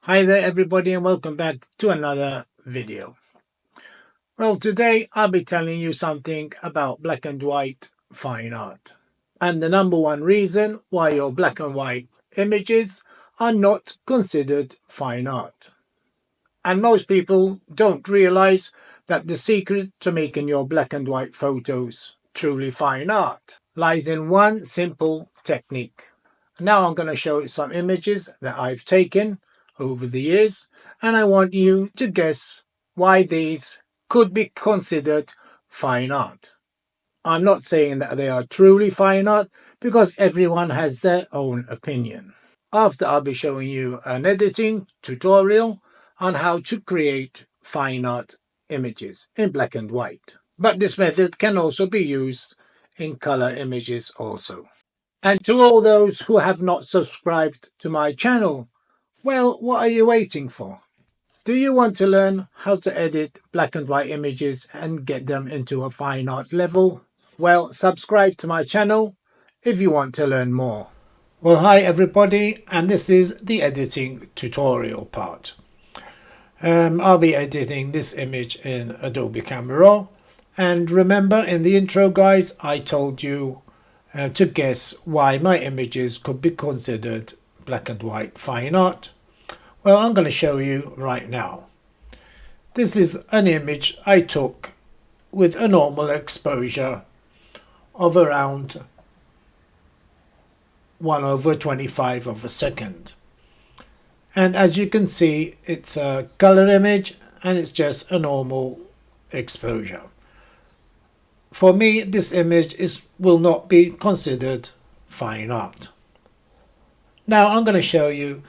Hi there everybody and welcome back to another video. Well, today I'll be telling you something about black and white fine art. And the number one reason why your black and white images are not considered fine art. And most people don't realize that the secret to making your black and white photos truly fine art lies in one simple technique. Now I'm going to show you some images that I've taken over the years, and I want you to guess why these could be considered fine art. I'm not saying that they are truly fine art because everyone has their own opinion. After I'll be showing you an editing tutorial on how to create fine art images in black and white. But this method can also be used in color images also. And to all those who have not subscribed to my channel, well, what are you waiting for? Do you want to learn how to edit black and white images and get them into a fine art level? Well, subscribe to my channel if you want to learn more. Well, hi everybody, and this is the editing tutorial part. I'll be editing this image in Adobe Camera Raw. And remember in the intro, guys, I told you to guess why my images could be considered black and white fine art. Well, I'm going to show you right now. This is an image I took with a normal exposure of around 1/25 of a second. And as you can see, it's a color image and it's just a normal exposure. For me, this image will not be considered fine art. Now I'm going to show you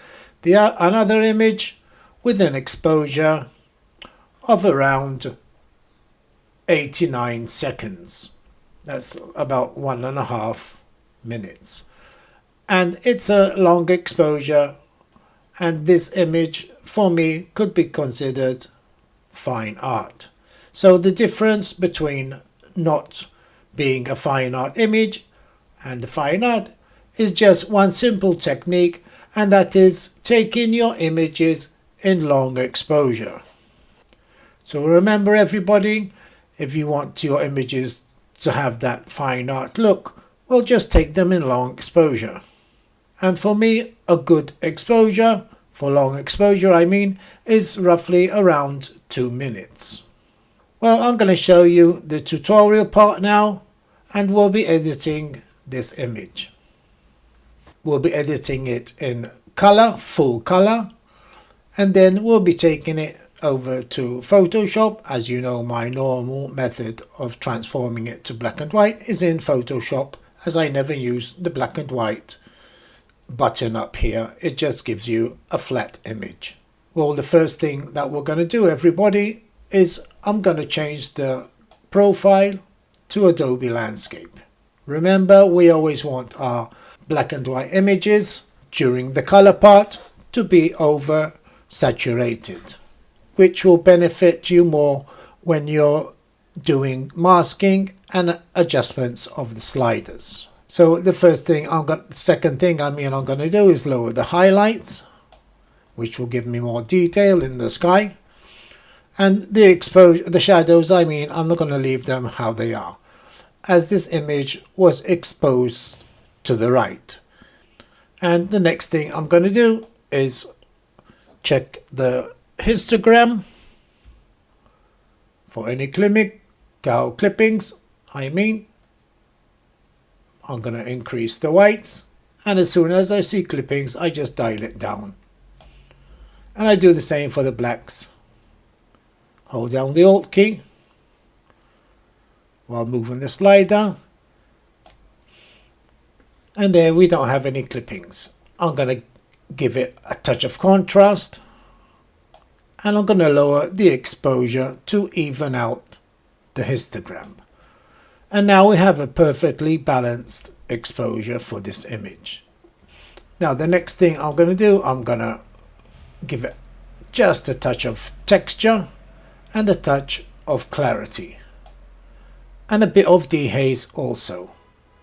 another image with an exposure of around 89 seconds. That's about 1.5 minutes. And it's a long exposure, and this image for me could be considered fine art. So the difference between not being a fine art image and the fine art is just one simple technique, and that is taking your images in long exposure. So remember everybody, if you want your images to have that fine art look, well, just take them in long exposure. And for me, a good exposure, for long exposure I mean, is roughly around 2 minutes. Well, I'm going to show you the tutorial part now, and we'll be editing this image. We'll be editing it in color, full color, and then we'll be taking it over to Photoshop. As you know, my normal method of transforming it to black and white is in Photoshop, as I never use the black and white button up here. It just gives you a flat image. Well, the first thing that we're going to do, everybody, is I'm going to change the profile to Adobe Landscape. Remember, we always want our black and white images during the color part to be over saturated, which will benefit you more when you're doing masking and adjustments of the sliders. So the second thing I'm going to do is lower the highlights, which will give me more detail in the sky. And the shadows, I'm not going to leave them how they are, as this image was exposed to the right. And the next thing I'm going to do is check the histogram for any clippings. I'm going to increase the whites, and as soon as I see clippings, I just dial it down. And I do the same for the blacks. Hold down the Alt key while moving the slider, and there we don't have any clippings. I'm going to give it a touch of contrast, and I'm going to lower the exposure to even out the histogram. And now we have a perfectly balanced exposure for this image. Now the next thing I'm going to do, I'm going to give it just a touch of texture and a touch of clarity, and a bit of dehaze also.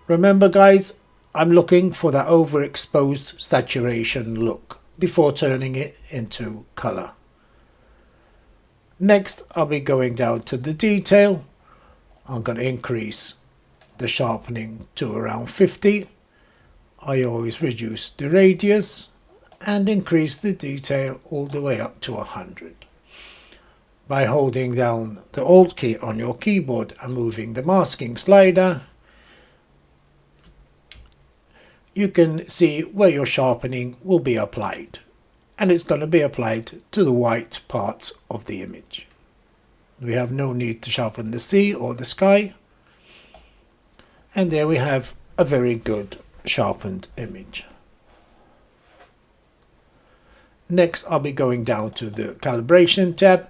Remember guys, I'm looking for that overexposed saturation look. before turning it into color. Next, I'll be going down to the detail. I'm going to increase the sharpening to around 50. I always reduce the radius and increase the detail all the way up to 100. By holding down the Alt key on your keyboard and moving the masking slider, you can see where your sharpening will be applied, and it's going to be applied to the white parts of the image. We have no need to sharpen the sea or the sky, and there we have a very good sharpened image. Next, I'll be going down to the calibration tab,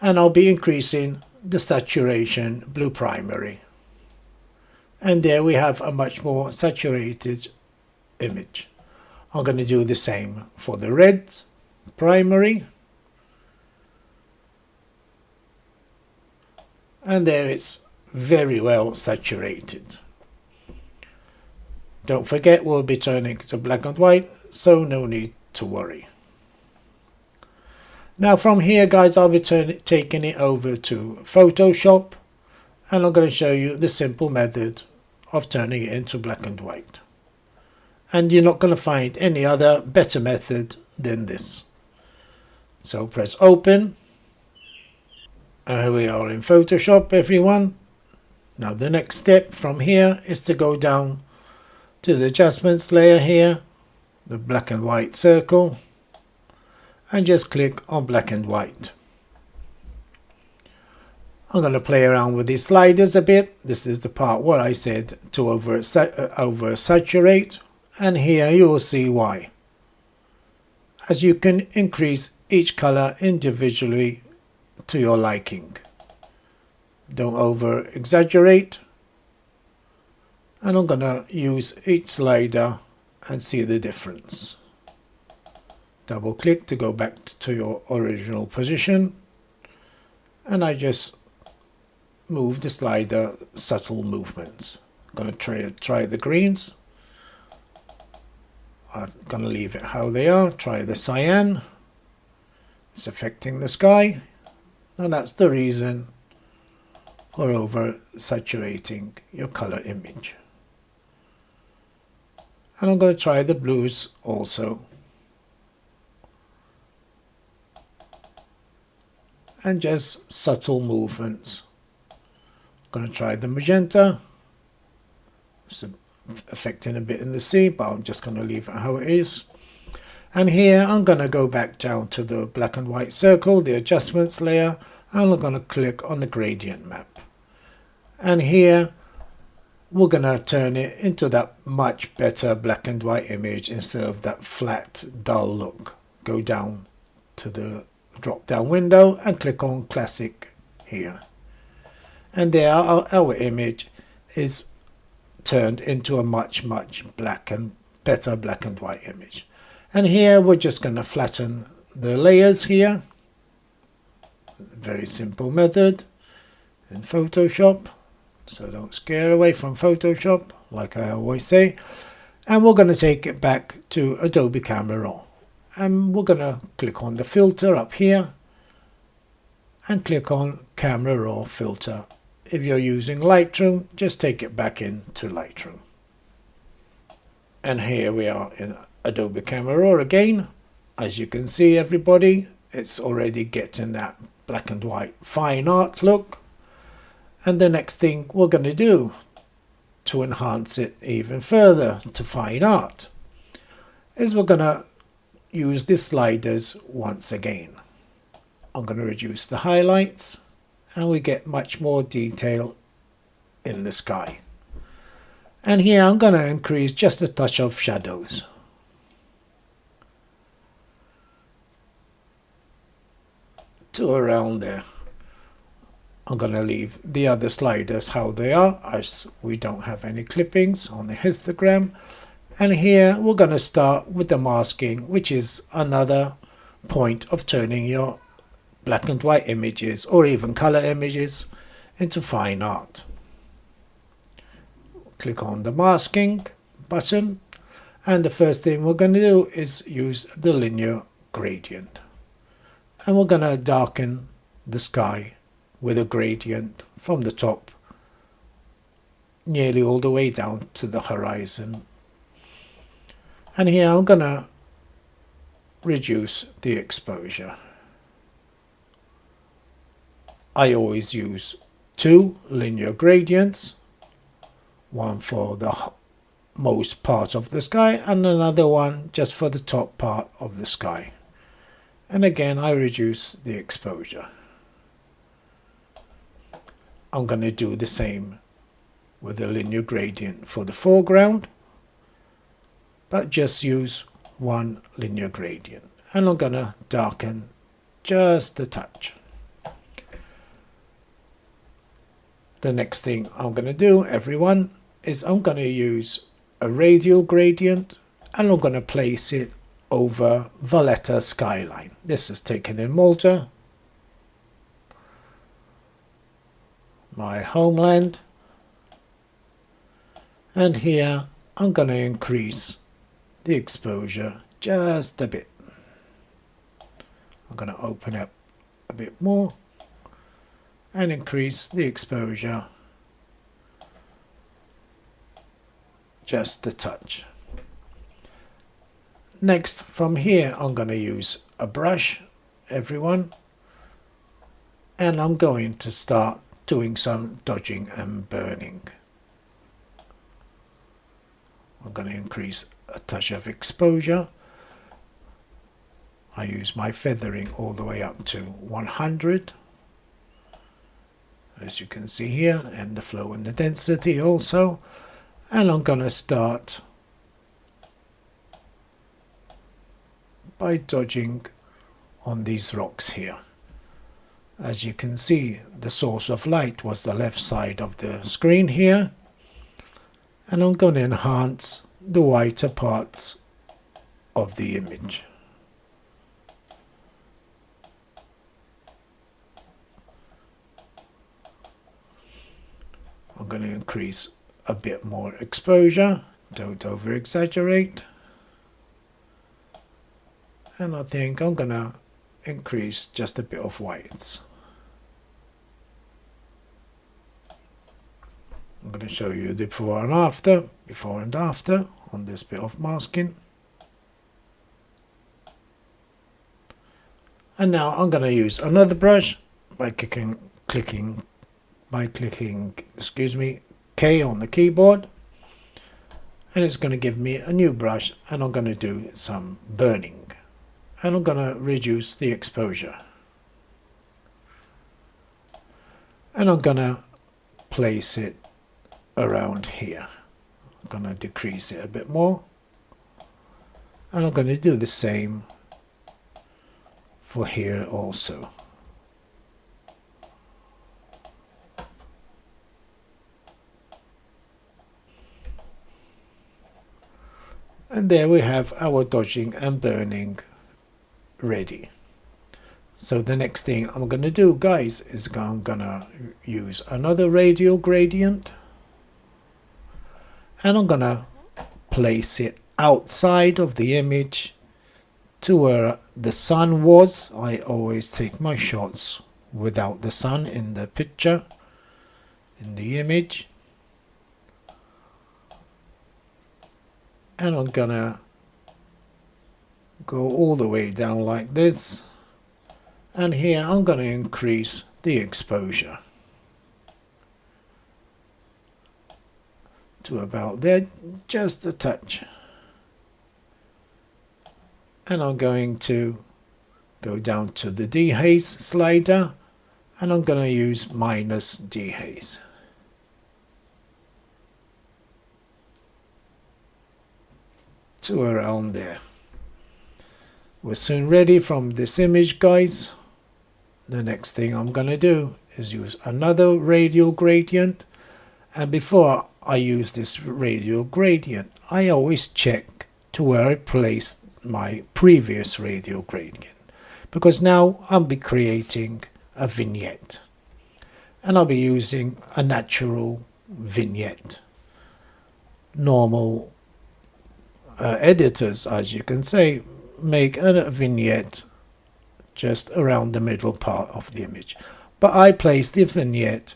and I'll be increasing the saturation blue primary, and there we have a much more saturated image. I'm going to do the same for the red primary, and there it's very well saturated. Don't forget, we'll be turning to black and white, so no need to worry. Now from here, guys, I'll be taking it over to Photoshop, and I'm going to show you the simple method of turning it into black and white. And you're not going to find any other better method than this. So press open. And here we are in Photoshop, everyone. Now the next step from here is to go down to the adjustments layer here, the black and white circle, and just click on black and white. I'm going to play around with these sliders a bit. This is the part where I said to over saturate, and here you will see why. As you can increase each color individually to your liking. Don't over exaggerate. And I'm going to use each slider and see the difference. Double click to go back to your original position, and I just move the slider, subtle movements. I'm going to try the greens. I'm going to leave it how they are. Try the cyan. It's affecting the sky, and that's the reason for over saturating your color image. And I'm going to try the blues also. And just subtle movements. I'm going to try the magenta. It's affecting a bit in the sea, but I'm just going to leave it how it is. And here I'm going to go back down to the black and white circle, the adjustments layer, and I'm going to click on the gradient map. And here we're going to turn it into that much better black and white image instead of that flat, dull look. Go down to the drop down window and click on classic here, and there our image is turned into a much better black and white image. And here we're just going to flatten the layers here. Very simple method in Photoshop, so don't scare away from Photoshop like I always say. And we're going to take it back to Adobe Camera Raw. And we're going to click on the filter up here and click on Camera Raw filter. If you're using Lightroom, just take it back into Lightroom. And here we are in Adobe Camera Raw again. As you can see, everybody, it's already getting that black and white fine art look. And the next thing we're going to do to enhance it even further to fine art is we're going to use the sliders once again. I'm going to reduce the highlights, and we get much more detail in the sky. And here I'm going to increase just a touch of shadows. To around there. I'm going to leave the other sliders how they are, as we don't have any clippings on the histogram. And here we're going to start with the masking, which is another point of turning your black and white images or even color images into fine art. Click on the masking button, And the first thing we're going to do is use the linear gradient. And we're going to darken the sky with a gradient from the top nearly all the way down to the horizon. And here I'm going to reduce the exposure. I always use two linear gradients, one for the most part of the sky and another one just for the top part of the sky. And again, I reduce the exposure. I'm going to do the same with a linear gradient for the foreground, but just use one linear gradient. And I'm going to darken just a touch. The next thing I'm going to do, everyone, is I'm going to use a radial gradient and I'm going to place it over Valletta skyline. This is taken in Malta, my homeland. And here I'm going to increase the exposure just a bit. I'm going to open up a bit more and increase the exposure just a touch. Next, from here I'm going to use a brush, everyone, and I'm going to start doing some dodging and burning. I'm going to increase a touch of exposure. I use my feathering all the way up to 100, as you can see here, and the flow and the density also. And I'm going to start by dodging on these rocks here. As you can see, the source of light was the left side of the screen here, and I'm going to enhance the whiter parts of the image. I'm going to increase a bit more exposure, don't over exaggerate. And I think I'm going to increase just a bit of whites. I'm going to show you the before and after on this bit of masking. And now I'm going to use another brush by clicking K on the keyboard, and it's going to give me a new brush, and I'm going to do some burning, and I'm going to reduce the exposure, and I'm going to place it around here. I'm going to decrease it a bit more, and I'm going to do the same for here also. And there we have our dodging and burning ready. So the next thing I'm going to do, guys, is I'm going to use another radial gradient, and I'm going to place it outside of the image to where the sun was. I always take my shots without the sun in the picture, in the image. And I'm gonna go all the way down like this, and here I'm gonna increase the exposure to about there, just a touch. And I'm going to go down to the dehaze slider, and I'm going to use minus dehaze. To around there. We're soon ready from this image, guys. The next thing I'm going to do is use another radial gradient, and before I use this radial gradient, I always check to where I placed my previous radial gradient, because now I'll be creating a vignette, and I'll be using a natural vignette, normal editors, as you can say, make a vignette just around the middle part of the image. But I place the vignette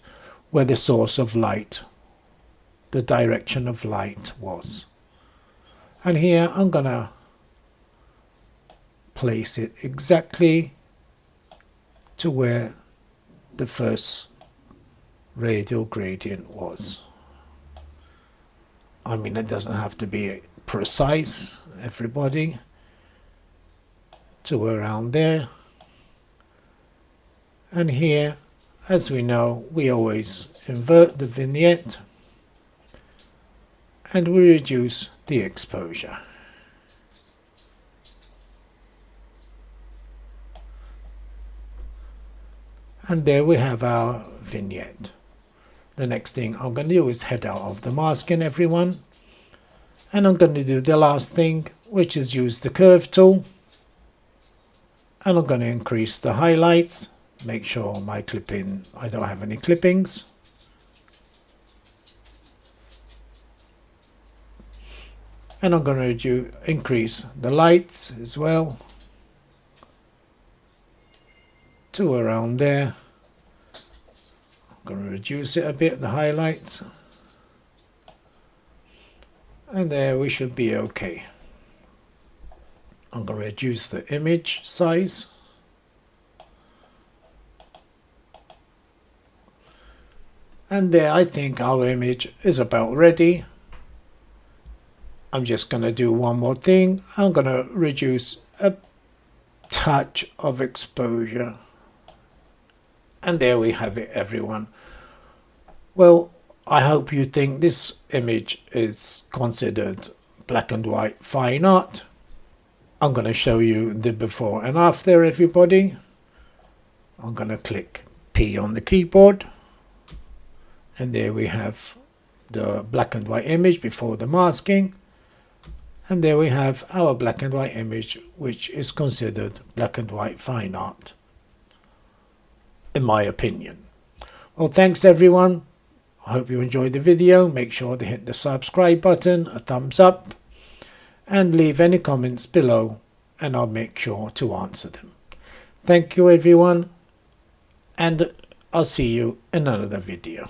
where the source of light, the direction of light was. And here I'm gonna place it exactly to where the first radial gradient was. I mean, it doesn't have to be precise, everybody, to around there. And here, as we know, we always invert the vignette and we reduce the exposure. And there we have our vignette. The next thing I'm going to do is head out of the masking, everyone. And I'm going to do the last thing, which is use the curve tool. And I'm going to increase the highlights. Make sure my clipping, I don't have any clippings. And I'm going to increase the lights as well to around there. I'm going to reduce it a bit, the highlights. And there we should be okay. I'm going to reduce the image size. And there I think our image is about ready. I'm just going to do one more thing. I'm going to reduce a touch of exposure. And there we have it, everyone. Well, I hope you think this image is considered black and white fine art. I'm going to show you the before and after, everybody. I'm going to click P on the keyboard. And there we have the black and white image before the masking. And there we have our black and white image, which is considered black and white fine art, in my opinion. Well, thanks everyone. I hope you enjoyed the video. Make sure to hit the subscribe button, a thumbs up, and leave any comments below, and I'll make sure to answer them. Thank you everyone, and I'll see you in another video.